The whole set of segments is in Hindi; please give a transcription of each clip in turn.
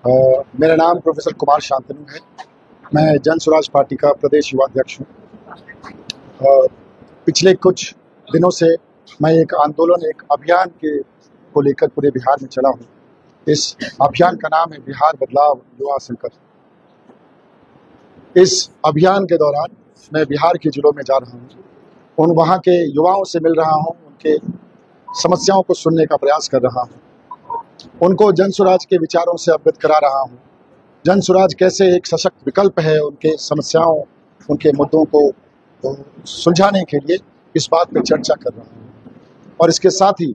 मेरा नाम प्रोफेसर कुमार शांतनु है। मैं जन स्वराज पार्टी का प्रदेश युवा अध्यक्ष हूँ। पिछले कुछ दिनों से मैं एक आंदोलन, एक अभियान को लेकर पूरे बिहार में चला हूँ। इस अभियान का नाम है बिहार बदलाव युवा संकल्प। इस अभियान के दौरान मैं बिहार के जिलों में जा रहा हूँ, वहाँ के युवाओं से मिल रहा हूँ, उनके समस्याओं को सुनने का प्रयास कर रहा हूँ, उनको जन स्वराज के विचारों से अवगत करा रहा हूँ। जन स्वराज कैसे एक सशक्त विकल्प है उनके समस्याओं, उनके मुद्दों को सुलझाने के लिए इस बात पर चर्चा कर रहा हूँ। और इसके साथ ही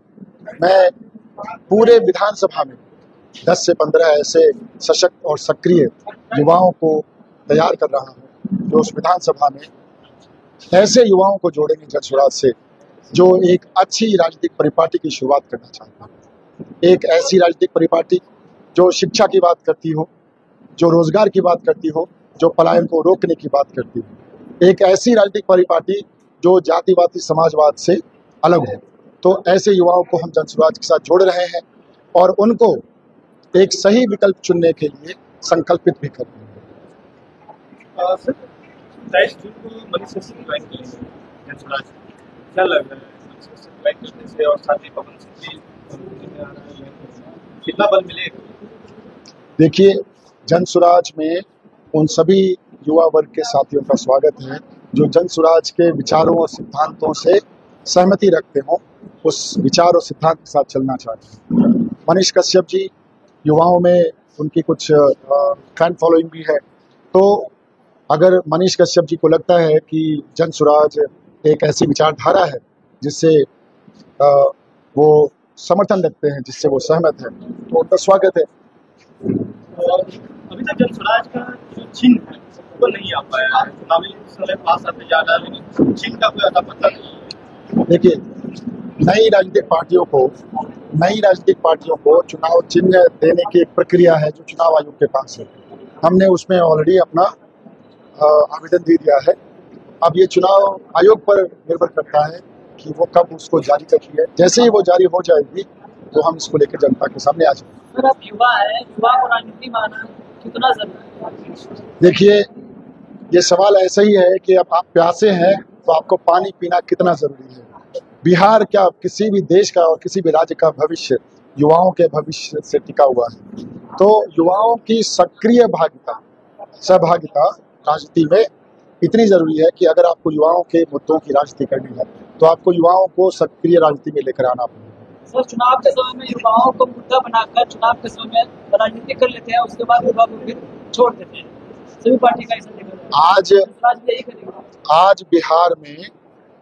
मैं पूरे विधानसभा में 10 से 15 ऐसे सशक्त और सक्रिय युवाओं को तैयार कर रहा हूँ, जो उस विधानसभा में ऐसे युवाओं को जोड़ेंगे जन स्वराज से, जो एक अच्छी राजनीतिक परिपाटी की शुरुआत करना चाहता है। एक ऐसी राजनीतिक परिपाटी जो शिक्षा की बात करती हो, जो रोजगार की बात करती हो, जो पलायन को रोकने की बात करती हो। एक ऐसी राजनीतिक परिपाटी जो जातिवादी समाजवाद से अलग हो। तो ऐसे युवाओं को हम जन स्वराज के साथ जोड़ रहे हैं और उनको एक सही विकल्प चुनने के लिए संकल्पित भी कर रहे हैं। सर, 23 जून को मनीष सिंह ज्वाइन करेंगे जन स्वराज, क्या लग रहा है मनीष सिंह ज्वाइन करने से? और साथ ही पवन सिंह भी कितना बल मिलेगा? देखिए, जन स्वराज में उन सभी युवा वर्ग के साथियों का स्वागत है जो जन स्वराज के विचारों और सिद्धांतों से सहमति रखते हों, उस विचार और सिद्धांत के साथ चलना चाहते हैं। मनीष कश्यप जी, युवाओं में उनकी कुछ फैन फॉलोइंग भी है। तो अगर मनीष कश्यप जी को लगता है कि जन स्वराज एक ऐसी विचारधारा है जिससे वो समर्थन रखते हैं, जिससे वो सहमत है, तो उनका स्वागत है। और अभी तक जन स्वराज का जो चिन्ह है वो नहीं आ पाया है। चुनावी समय पास आते जा रहा है, लेकिन चिन्ह का कोई अता पता नहीं है। देखिए, नई राजनीतिक पार्टियों को चुनाव चिन्ह देने की एक प्रक्रिया है जो चुनाव आयोग के पास है। हमने उसमें ऑलरेडी अपना आवेदन दे दिया है। अब ये चुनाव आयोग पर निर्भर करता है कि वो कब उसको जारी करती है। जैसे ही वो जारी हो जाएगी तो हम इसको लेकर जनता के सामने आ जाएंगे। सर, आप युवा है, युवा को राजनीति में आना कितना जरूरी है? देखिए, ये सवाल ऐसा ही है कि अब आप प्यासे हैं तो आपको पानी पीना कितना जरूरी है। बिहार क्या, किसी भी देश का और किसी भी राज्य का भविष्य युवाओं के भविष्य से टिका हुआ है। तो युवाओं की सक्रिय सहभागिता राजनीति में इतनी जरूरी है कि अगर आपको युवाओं के मुद्दों की राजनीति करनी है तो आपको युवाओं को सक्रिय राजनीति में लेकर आना पड़ेगा। सर, चुनाव के समय में युवाओं को मुद्दा बनाकर चुनाव के समय राजनीति कर लेते हैं, उसके बाद युवा को फिर छोड़ देते हैं। सभी पार्टी का ऐसा आज बिहार में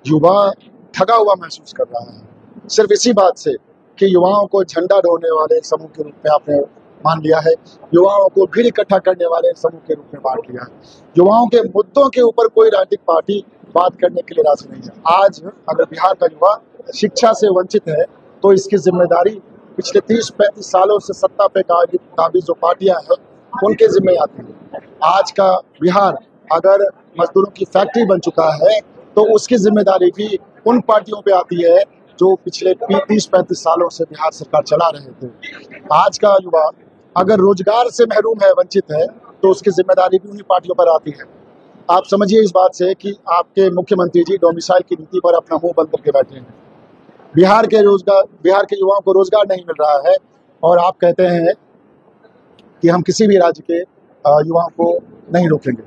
युवा ठगा हुआ महसूस कर रहा है, सिर्फ इसी बात से कि युवाओं को झंडा ढोने वाले समूह के रूप में आपने मान लिया है, युवाओं को भीड़ इकट्ठा करने वाले समूह के रूप में बांट लिया है। युवाओं के मुद्दों के ऊपर कोई राजनीतिक पार्टी बात करने के लिए राजी नहीं है। आज अगर बिहार का युवा शिक्षा से वंचित है तो इसकी जिम्मेदारी पिछले 30-35 सालों से सत्ता पे काबिज जो पार्टियां हैं उनके जिम्मे आती है। आज का बिहार अगर मजदूरों की फैक्ट्री बन चुका है तो उसकी जिम्मेदारी भी उन पार्टियों पे आती है जो पिछले 30-35 सालों से बिहार सरकार चला रहे थे। आज का युवा अगर रोजगार से महरूम है, वंचित है, तो उसकी जिम्मेदारी भी उन्हीं पार्टियों पर आती है। आप समझिए इस बात से कि आपके मुख्यमंत्री जी डोमिसाइल की नीति पर अपना मुंह बंद करके बैठे हैं। बिहार के युवाओं को रोजगार नहीं मिल रहा है और आप कहते हैं कि हम किसी भी राज्य के युवाओं को नहीं रोकेंगे।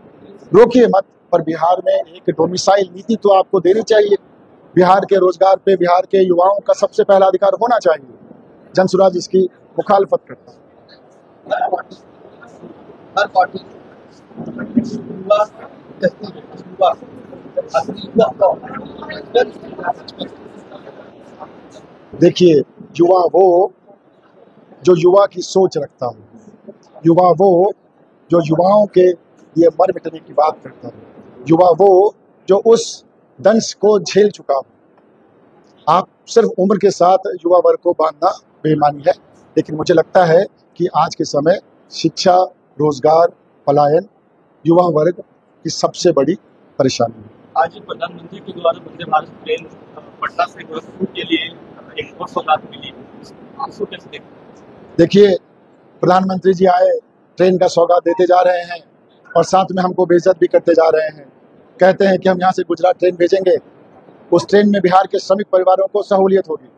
रोकिए मत, पर बिहार में एक डोमिसाइल नीति तो आपको देनी चाहिए। बिहार के रोजगार पे बिहार के युवाओं का सबसे पहला अधिकार होना चाहिए। जन स्वराज इसकी मुखालफत करता है। हर पार्टी देखिए, युवा वो जो युवा की सोच रखता हो, युवा वो जो युवाओं के लिए मर मिटने की बात करता हो, युवा वो जो उस दंश को झेल चुका हो। आप सिर्फ उम्र के साथ युवा वर्ग को बांधना बेईमानी है, लेकिन मुझे लगता है कि आज के समय शिक्षा, रोजगार, पलायन युवा वर्ग की सबसे बड़ी परेशानी है। आज प्रधानमंत्री के द्वारा वंदे भारत ट्रेन पटना से गोरखपुर के लिए एक सौगात मिली, इसको कैसे देखते हैं? देखिए, प्रधानमंत्री जी आए ट्रेन का सौगात देते जा रहे हैं और साथ में हमको बेइज्जत भी करते जा रहे हैं। कहते हैं कि हम यहाँ से गुजरात ट्रेन भेजेंगे, उस ट्रेन में बिहार के श्रमिक परिवारों को सहूलियत होगी।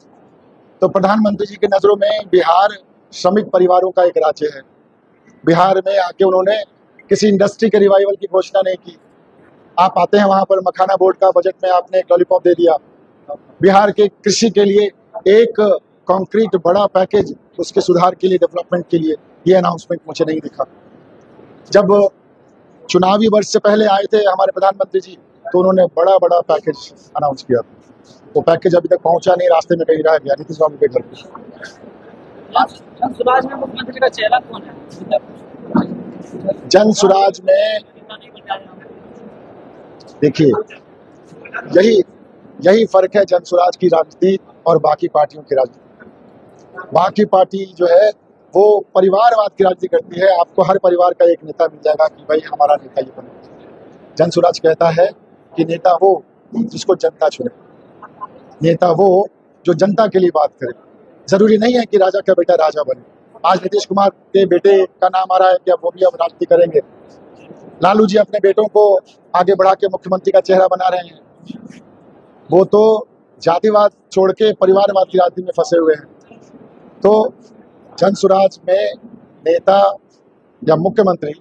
तो प्रधानमंत्री जी की नज़रों में बिहार श्रमिक परिवारों का एक राज्य है। बिहार में आके उन्होंने किसी इंडस्ट्री के रिवाइवल की घोषणा नहीं की। आप आते हैं वहाँ पर मखाना बोर्ड का बजट में आपने एक लॉलीपॉप दे दिया। बिहार के कृषि के लिए एक कॉन्क्रीट बड़ा पैकेज, उसके सुधार के लिए, डेवलपमेंट के लिए, ये अनाउंसमेंट मुझे नहीं दिखा। जब चुनावी वर्ष से पहले आए थे हमारे प्रधानमंत्री जी, तो उन्होंने बड़ा बड़ा पैकेज अनाउंस किया। वो पैकेज अभी तक पहुंचा नहीं, रास्ते में कहीं रह गया नीतीश बाबू के घर पे। जन स्वराज में मुख्यमंत्री का चेहरा कौन है? जन स्वराज में देखिए, यही फर्क है जन स्वराज की राजनीति और बाकी पार्टियों की राजनीति। बाकी पार्टी जो है वो परिवारवाद की राजनीति करती है। आपको हर परिवार का एक नेता मिल जाएगा कि भाई हमारा नेता ये बने। जन स्वराज कहता है कि नेता वो जिसको जनता चुने, नेता वो जो जनता के लिए बात करे। जरूरी नहीं है कि राजा का बेटा राजा बने। आज नीतीश कुमार के बेटे का नाम आ रहा है कि अब वो भी अब राजनीति करेंगे। लालू जी अपने बेटों को आगे बढ़ा के मुख्यमंत्री का चेहरा बना रहे हैं। वो तो जातिवाद छोड़ के परिवारवाद की राजनीति में फंसे हुए हैं। तो जन स्वराज में नेता या मुख्यमंत्री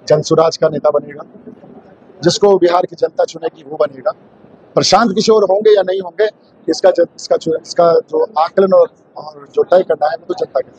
जन स्वराज का नेता बनेगा, जिसको बिहार की जनता चुनेगी वो बनेगा। प्रशांत किशोर होंगे या नहीं होंगे, इसका जो आकलन और जो तय करना है वो तो जनता के